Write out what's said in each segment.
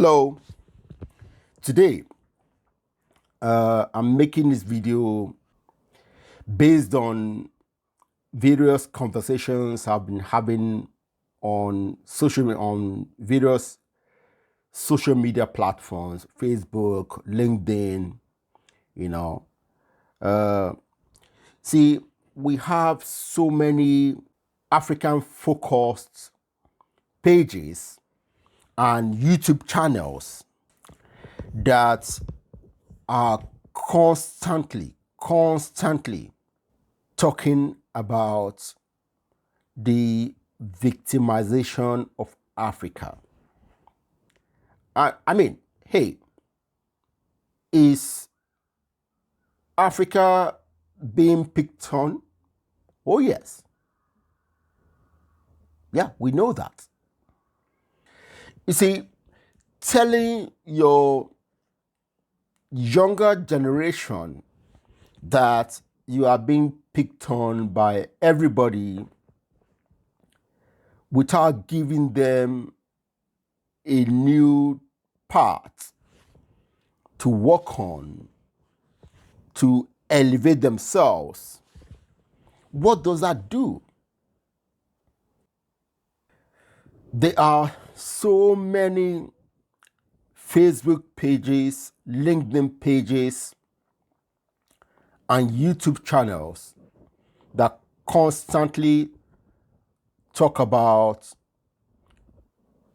Hello. Today, I'm making this video based on various conversations I've been having on various social media platforms, Facebook, LinkedIn. You know, uh, see, we have so many African-focused pages and YouTube channels that are constantly talking about the victimization of Africa. I mean, hey, is Africa being picked on? Oh, yes. Yeah, we know that. You see, telling your younger generation that you are being picked on by everybody without giving them a new path to work on, to elevate themselves. What does that do? There are so many Facebook pages, LinkedIn pages, and YouTube channels that constantly talk about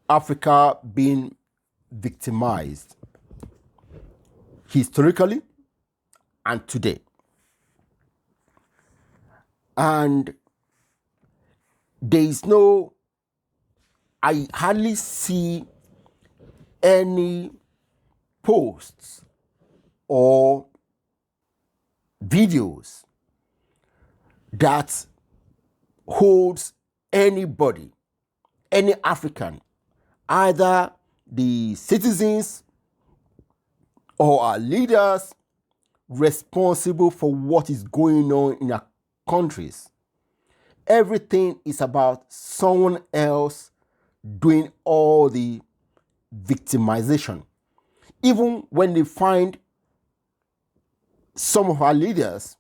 Africa being victimized historically and today. And I hardly see any posts or videos that holds anybody, any African, either the citizens or our leaders, responsible for what is going on in our countries. Everything is about someone else doing all the victimization. Even when they find some of our leaders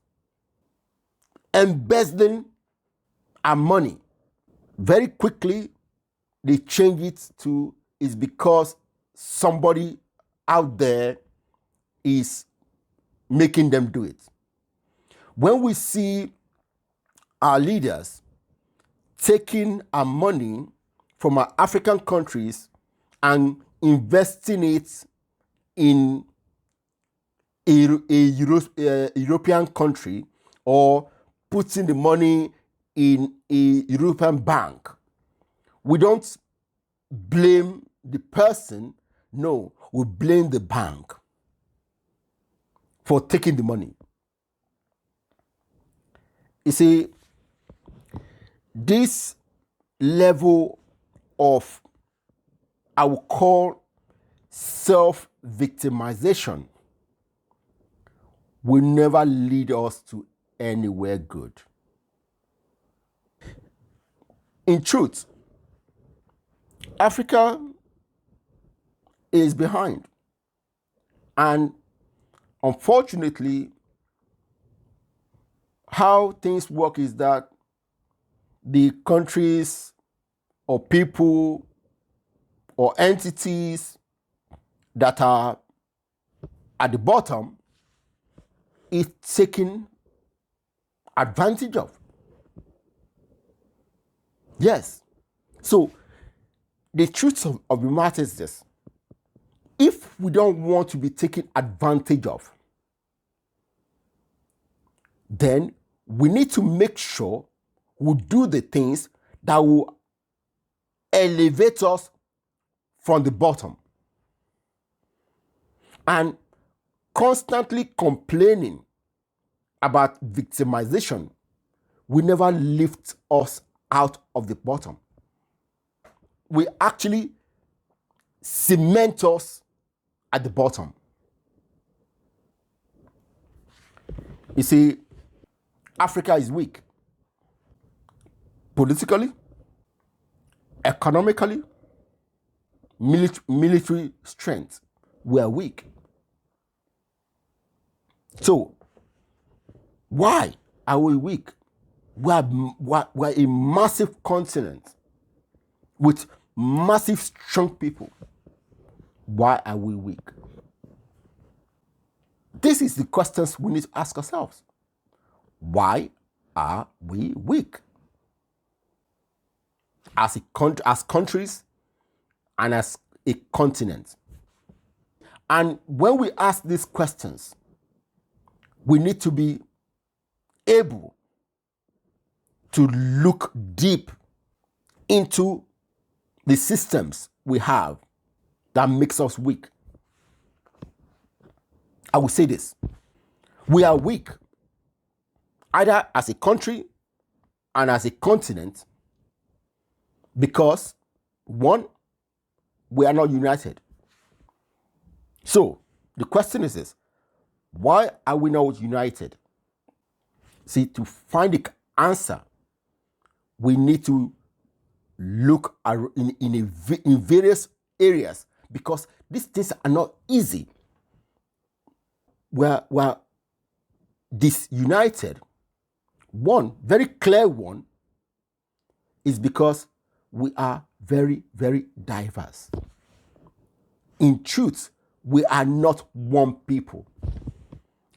embezzling our money, very quickly they change it to it's because somebody out there is making them do it. When we see our leaders taking our money from our African countries and investing it in a European country, or putting the money in a European bank, we don't blame the person. No, we blame the bank for taking the money. You see, this level of, I would call, self-victimization will never lead us to anywhere good. In truth, Africa is behind. And unfortunately, how things work is that the countries or people or entities that are at the bottom is taken advantage of. Yes. So the truth of the matter is this. If we don't want to be taken advantage of, then we need to make sure we do the things that will elevate us from the bottom. And constantly complaining about victimization will never lift us out of the bottom. We actually cement us at the bottom. You see, Africa is weak politically, economically, military strength, we are weak. So, why are we weak? We're a massive continent with massive, strong people. Why are we weak? This is the questions we need to ask ourselves. Why are we weak? As countries and as a continent. And when we ask these questions, we need to be able to look deep into the systems we have that makes us weak. I will say this. We are weak either as a country and as a continent because, one, we are not united. So the question is this: why are we not united? See, to find the answer, we need to look in various areas because these things are not easy. We're disunited. One very clear one is because we are very, very diverse. In truth, we are not one people,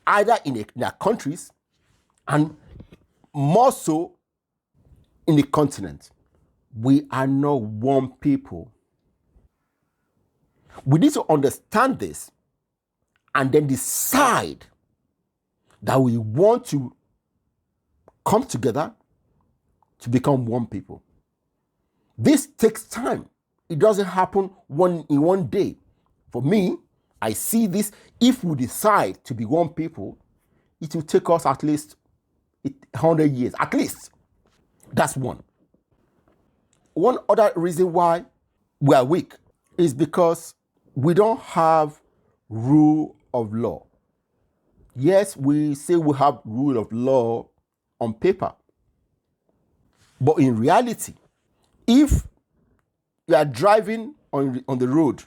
either in our countries and more so in the continent. We are not one people. We need to understand this and then decide that we want to come together to become one people. This takes time. It doesn't happen in one day. For me, I see this, if we decide to be one people, it will take us at least 100 years, at least. That's one. One other reason why we are weak is because we don't have rule of law. Yes, we say we have rule of law on paper. But in reality, if you are driving on the road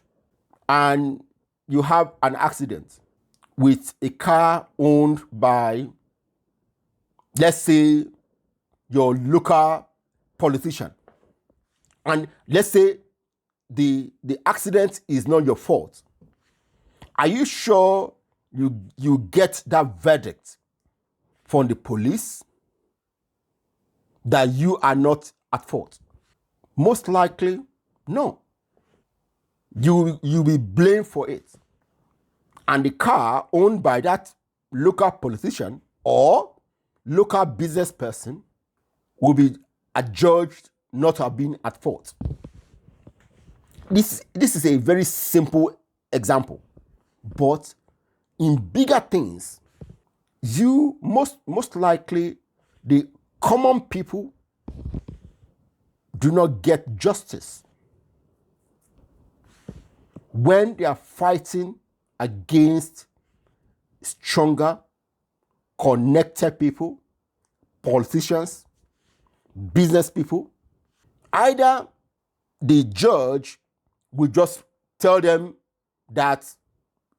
and you have an accident with a car owned by, let's say, your local politician, and let's say the accident is not your fault, are you sure you get that verdict from the police that you are not at fault? Most likely, no. You'll be blamed for it. And the car owned by that local politician or local business person will be adjudged not to have been at fault. This is a very simple example. But in bigger things, you most likely, the common people do not get justice when they are fighting against stronger, connected people, politicians, business people. Either the judge will just tell them that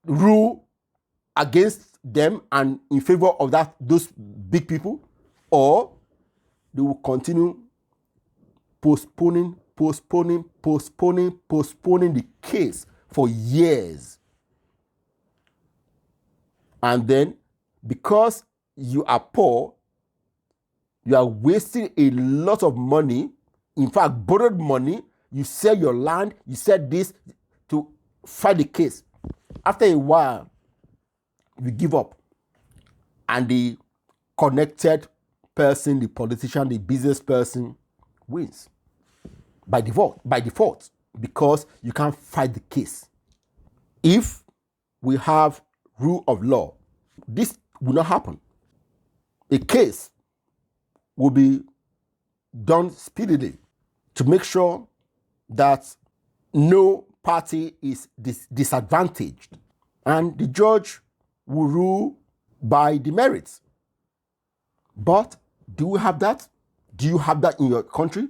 rule against them and in favor of those big people, or they will continue postponing the case for years. And then, because you are poor, you are wasting a lot of money, in fact, borrowed money. You sell your land, you sell this to fight the case. After a while, you give up. And the connected person, the politician, the business person wins by default, because you can't fight the case. If we have rule of law, this will not happen. A case will be done speedily to make sure that no party is disadvantaged, and the judge will rule by the merits. But do we have that? Do you have that in your country?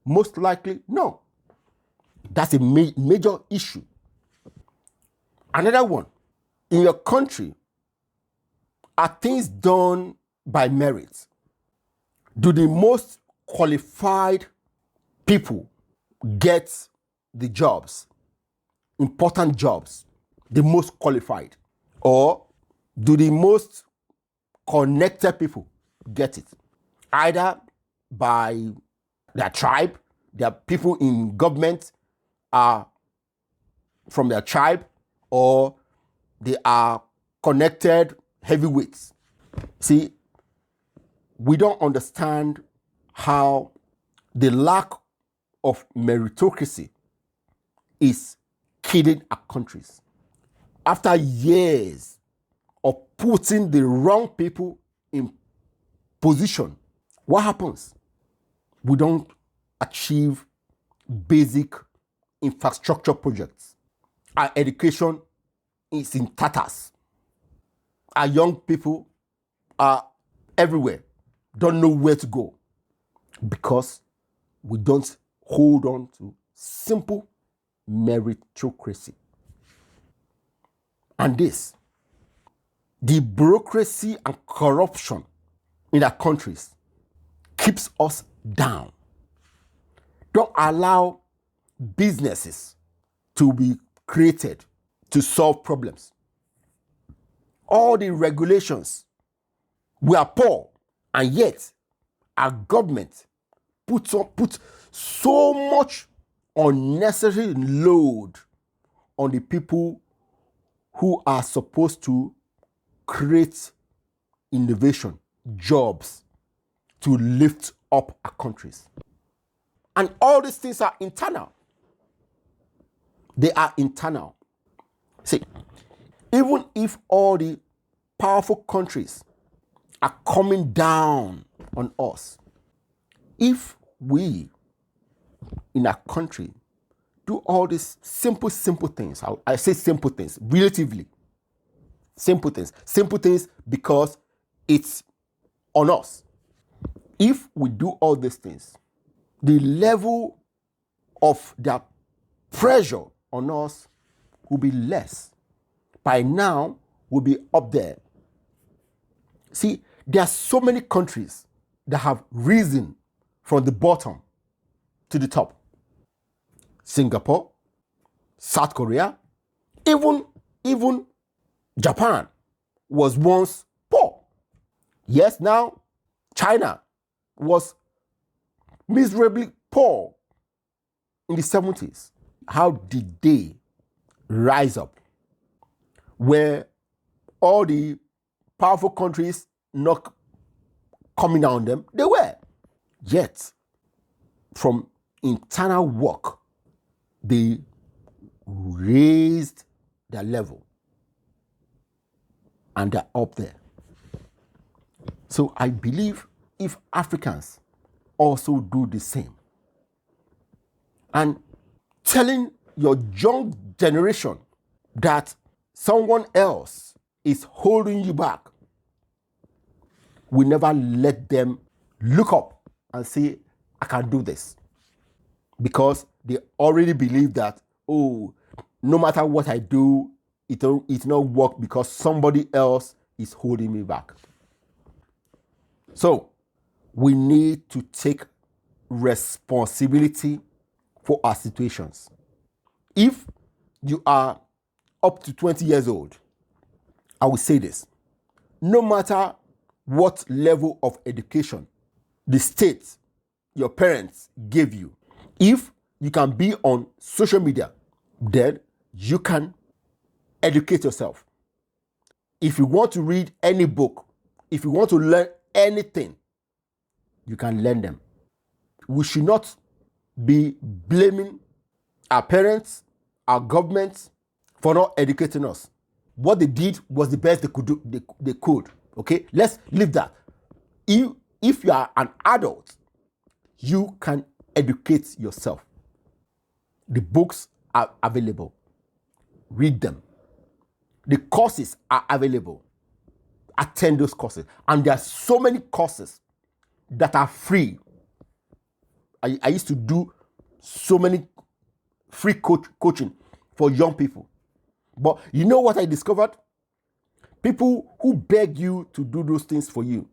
Most likely, no. That's a major issue. Another one, in your country, are things done by merit? Do the most qualified people get the jobs, important jobs, the most qualified? Or do the most connected people get it? Either by their tribe, their people in government are from their tribe, or they are connected heavyweights. See, we don't understand how the lack of meritocracy is killing our countries. After years of putting the wrong people in position, what happens? We don't achieve basic infrastructure projects. Our education is in tatters. Our young people are everywhere, don't know where to go, because we don't hold on to simple meritocracy. And this, the bureaucracy and corruption in our countries keeps us down. Don't allow businesses to be created to solve problems. All the regulations, we are poor, and yet our government put so much unnecessary load on the people who are supposed to create innovation, jobs, to lift up our countries. And all these things are internal. They are internal. See, even if all the powerful countries are coming down on us, if we in our country do all these simple things, I say simple things, relatively simple things because it's on us. If we do all these things, the level of the pressure on us will be less. By now, we'll be up there. See, there are so many countries that have risen from the bottom to the top. Singapore, South Korea, even Japan was once poor. Yes, now China was miserably poor in the 70s. How did they rise up where all the powerful countries not coming down on them? They were. Yet, from internal work, they raised their level and they're up there. So I believe if Africans also do the same, and telling your young generation that someone else is holding you back, we never let them look up and say, I can do this. Because they already believe that, oh, no matter what I do, it'll not work because somebody else is holding me back. So we need to take responsibility for our situations. If you are up to 20 years old, I will say this: no matter what level of education the state, your parents gave you, if you can be on social media, then you can educate yourself. If you want to read any book, if you want to learn anything, you can learn them. We should not be blaming our parents, our governments for not educating us. What they did was the best they could do. They could. Okay, let's leave that. If you are an adult, you can educate yourself. The books are available. Read them. The courses are available. Attend those courses. And there are so many courses that are free. I used to do so many free coaching for young people. But you know what I discovered? People who beg you to do those things for you,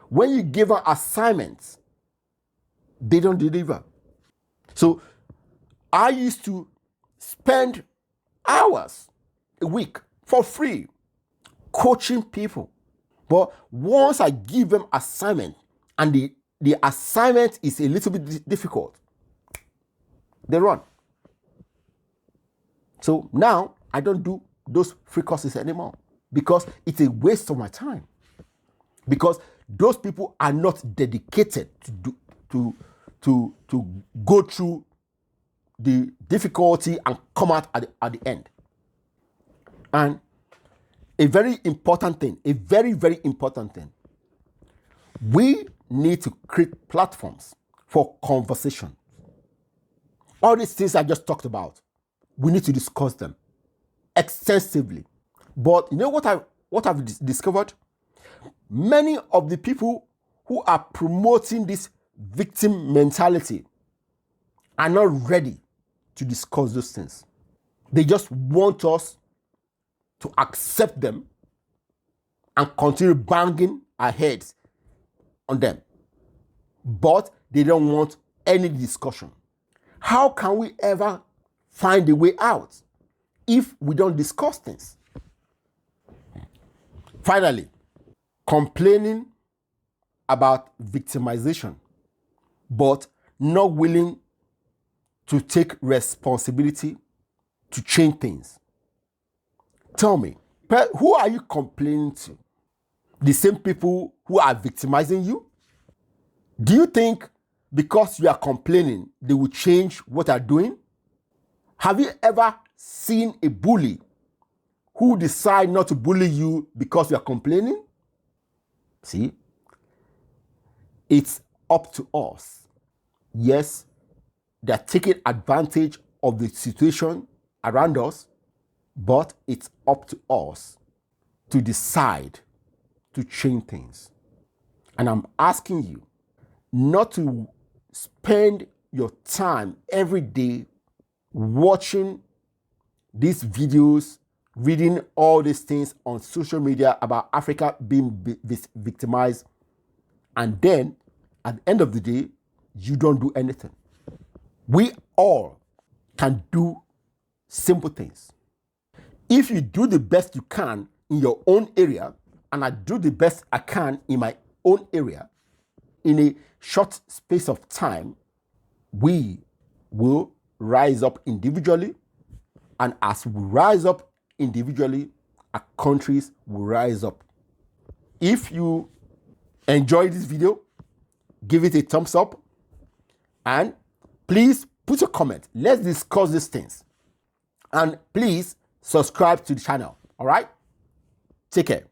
when you give them assignments, they don't deliver. So I used to spend hours a week for free coaching people. But once I give them assignment and the assignment is a little bit difficult, they run. So now I don't do those free courses anymore because it's a waste of my time. Because those people are not dedicated to go through the difficulty and come out at the end. And a very important thing, a very, very important thing, we need to create platforms for conversation. All these things I just talked about, we need to discuss them extensively. But you know what I've discovered? Many of the people who are promoting this victim mentality are not ready to discuss those things. They just want us to accept them and continue banging our heads on them. But they don't want any discussion. How can we ever find a way out if we don't discuss things? Finally, complaining about victimization, but not willing to take responsibility to change things. Tell me, who are you complaining to? The same people who are victimizing you? Do you think because you are complaining, they will change what they're doing? Have you ever seen a bully who decide not to bully you because you are complaining? See, it's up to us. Yes, they're taking advantage of the situation around us, but it's up to us to decide to change things. And I'm asking you not to spend your time every day watching these videos, reading all these things on social media about Africa being victimized, and then at the end of the day, you don't do anything. We all can do simple things. If you do the best you can in your own area, and I do the best I can in my own area, in a short space of time, we will rise up individually. And as we rise up individually, our countries will rise up. If you enjoyed this video, give it a thumbs up. And please put a comment. Let's discuss these things. And please subscribe to the channel. All right? Take care.